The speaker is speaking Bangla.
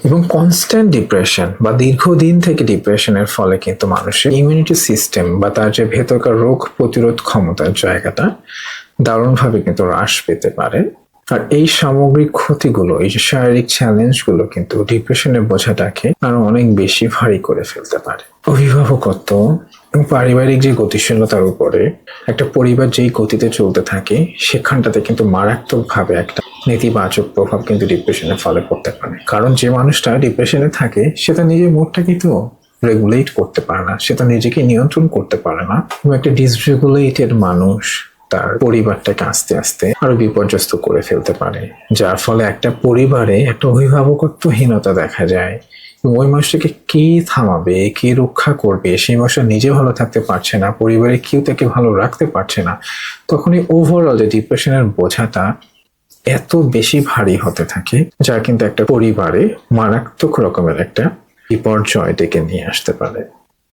এবং কনস্ট্যান্ট ডিপ্রেশন বা দীর্ঘদিন থেকে ডিপ্রেশনের ফলে কিন্তু মানুষের ইমিউনিটি সিস্টেম বা তার যে ভেতরকার রোগ প্রতিরোধ ক্ষমতার জায়গাটা দারুণভাবে কিন্তু হ্রাস পেতে পারে। আর এই সামগ্রিক ক্ষতিগুলো, এই যে শারীরিক চ্যালেঞ্জগুলো কিন্তু ডিপ্রেশনের বোঝাটাকে আরো অনেক বেশি ভারী করে ফেলতে পারে। অভিভাবকত্ব এবং পারিবারিক যে গতিশীলতার উপরে একটা পরিবার যেই গতিতে চলতে থাকে সেখানটাতে কিন্তু মারাত্মকভাবে একটা নেতিবাচক প্রভাব কিন্তু ডিপ্রেশনের ফলে পড়তে পারে। কারণ যে মানুষটা ডিপ্রেশনে থাকে সে তার নিজের মুডটা কিন্তু রেগুলেট করতে পারে না, সে তার নিজেকে নিয়ন্ত্রণ করতে পারে না, এবং একটা ডিসরেগুলেটেড মানুষ তার পরিবারটাকে আস্তে আস্তে আরো বিপর্যস্ত করে ফেলতে পারে, যার ফলে একটা পরিবারে একটা অভিভাবকত্বহীনতা দেখা যায়। ওই মানুষটাকে কে থামাবে, কে রক্ষা করবে, সেই মানুষটা নিজে ভালো থাকতে পারছে না, পরিবারে কেউ তাকে ভালো রাখতে পারছে না। তখন এই ওভারঅল যে ডিপ্রেশনের বোঝাটা এত বেশি ভারী হতে থাকে, যা কিন্তু একটা পরিবারে মারাত্মক রকমের একটা বিপর্যয় ডেকে নিয়ে আসতে পারে।